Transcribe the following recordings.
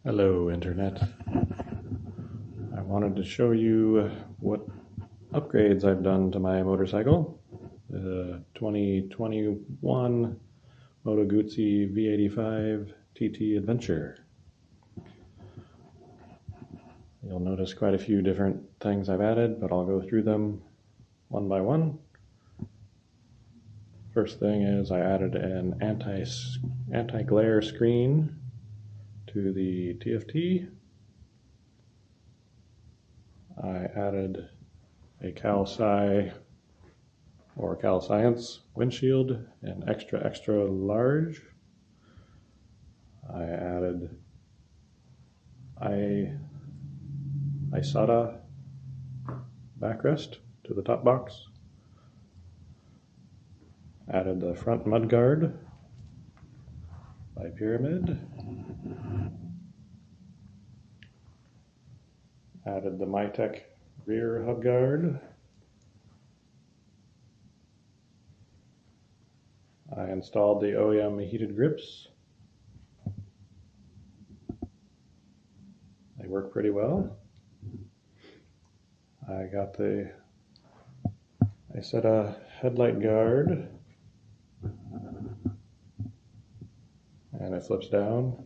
Hello, Internet. I wanted to show you what upgrades I've done to my motorcycle. The 2021 Moto Guzzi V85TT Adventure. You'll notice quite a few different things I've added, but I'll go through them one by one. First thing is I added an anti-glare screen to the TFT. I added a Cal-Sci or Cal-Science windshield in extra large. I added Isotta backrest to the top box. Added the front mudguard by Pyramid. Added the MyTech rear hubguard. I installed the OEM heated grips. They work pretty well. I got the Isotta headlight guard, and it flips down.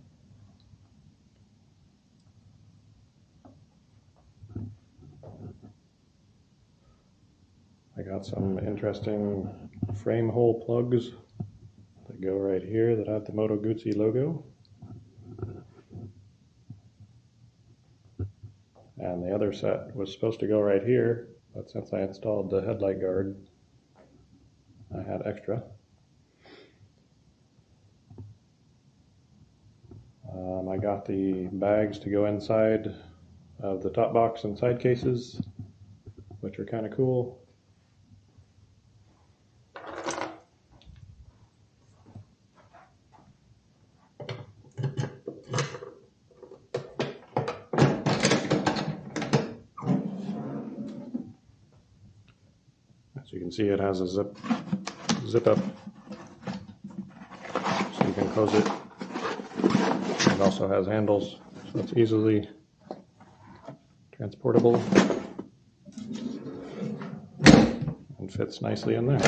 I got some interesting frame hole plugs that go right here that have the Moto Guzzi logo. And the other set was supposed to go right here, but since I installed the headlight guard, I had extra. I got the bags to go inside of the top box and side cases, which are kind of cool. As you can see, it has a zip up, so you can close it. It also has handles, so it's easily transportable and fits nicely in there.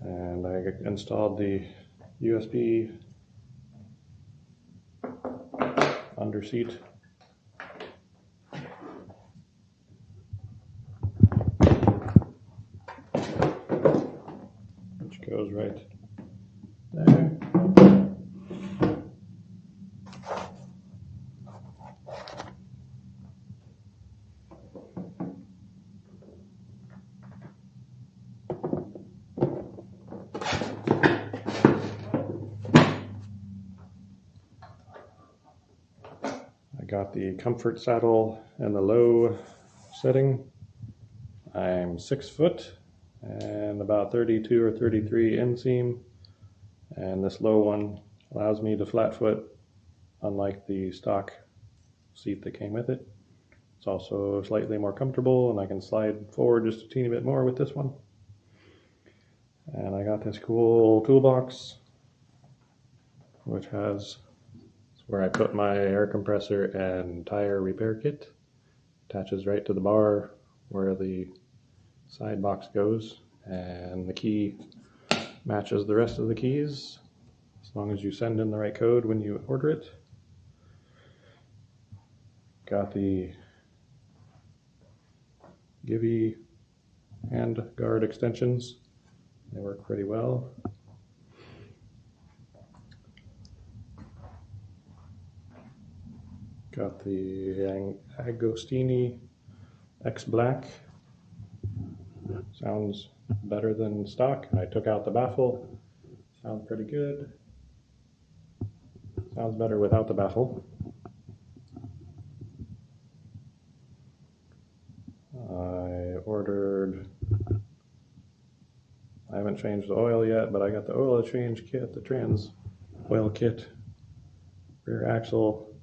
And I installed the USB under seat. Which goes right there. I got the comfort saddle in the low setting. I'm 6 foot and about 32 or 33 inseam, and this low one allows me to flat foot, unlike the stock seat that came with it. It's also slightly more comfortable, and I can slide forward just a teeny bit more with this one. And I got this cool toolbox, which has where I put my air compressor and tire repair kit. Attaches right to the bar where the side box goes, and the key matches the rest of the keys as long as you send in the right code when you order it. Got the Givey hand guard extensions. They work pretty well. Got the Agostini X Black. Sounds better than stock. I took out the baffle. Sounds pretty good. Sounds better without the baffle. I haven't changed the oil yet, but I got the oil change kit, the trans oil kit, rear axle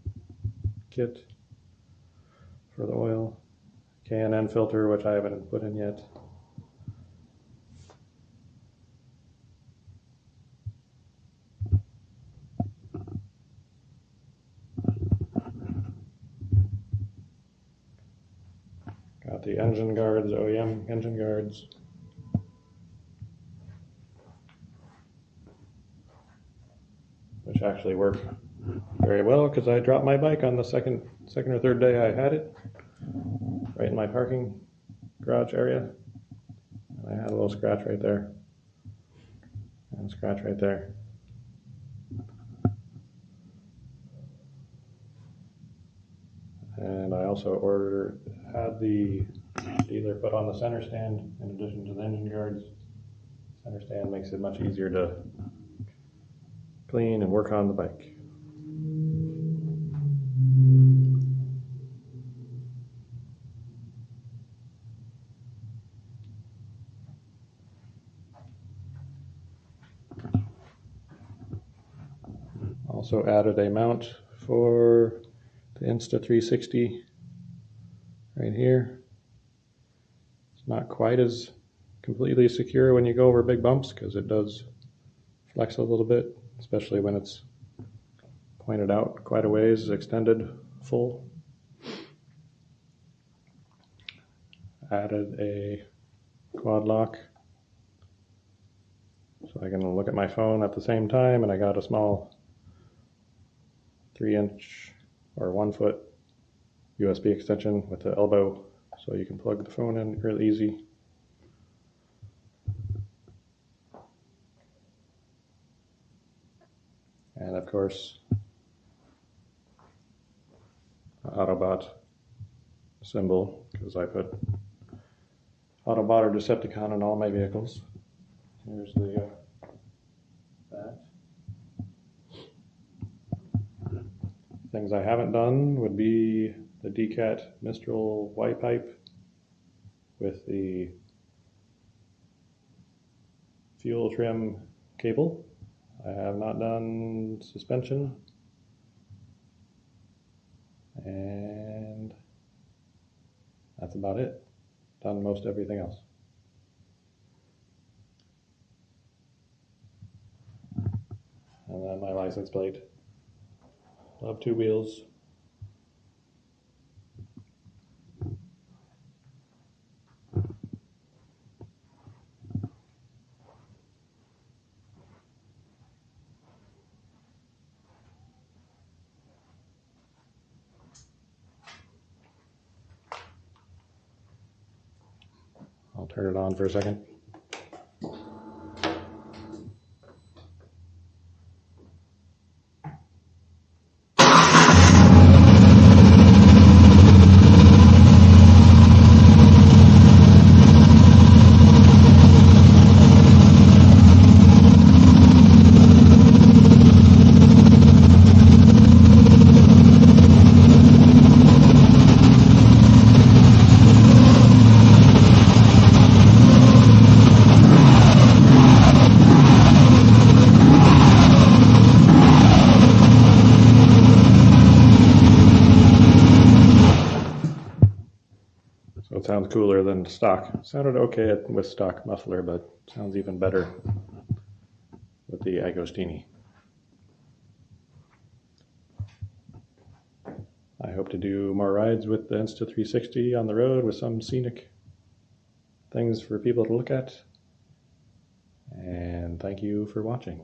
kit for the oil, K&N filter, which I haven't put in yet. the engine guards, OEM engine guards. Which actually work very well because I dropped my bike on the second or third day I had it, right in my parking garage area. And I had a little scratch right there, and a scratch right there. And I also had the dealer put on the center stand in addition to the engine guards. Center stand makes it much easier to clean and work on the bike. Also added a mount for the Insta360 right here. It's not quite as completely secure when you go over big bumps because it does flex a little bit, especially when it's pointed out quite a ways, extended full. Added a quad lock so I can look at my phone at the same time, and I got a small 3-inch or 1-foot USB extension with the elbow so you can plug the phone in real easy. And of course, Autobot symbol, because I put Autobot or Decepticon in all my vehicles. Here's the that. Things I haven't done would be the Decat Mistral Y pipe with the fuel trim cable. I have not done suspension, and that's about it. Done most everything else. And then my license plate. Love 2 wheels. I'll turn it on for a second. So it sounds cooler than stock. It sounded okay with stock muffler, but sounds even better with the Agostini. I hope to do more rides with the Insta360 on the road with some scenic things for people to look at. And thank you for watching.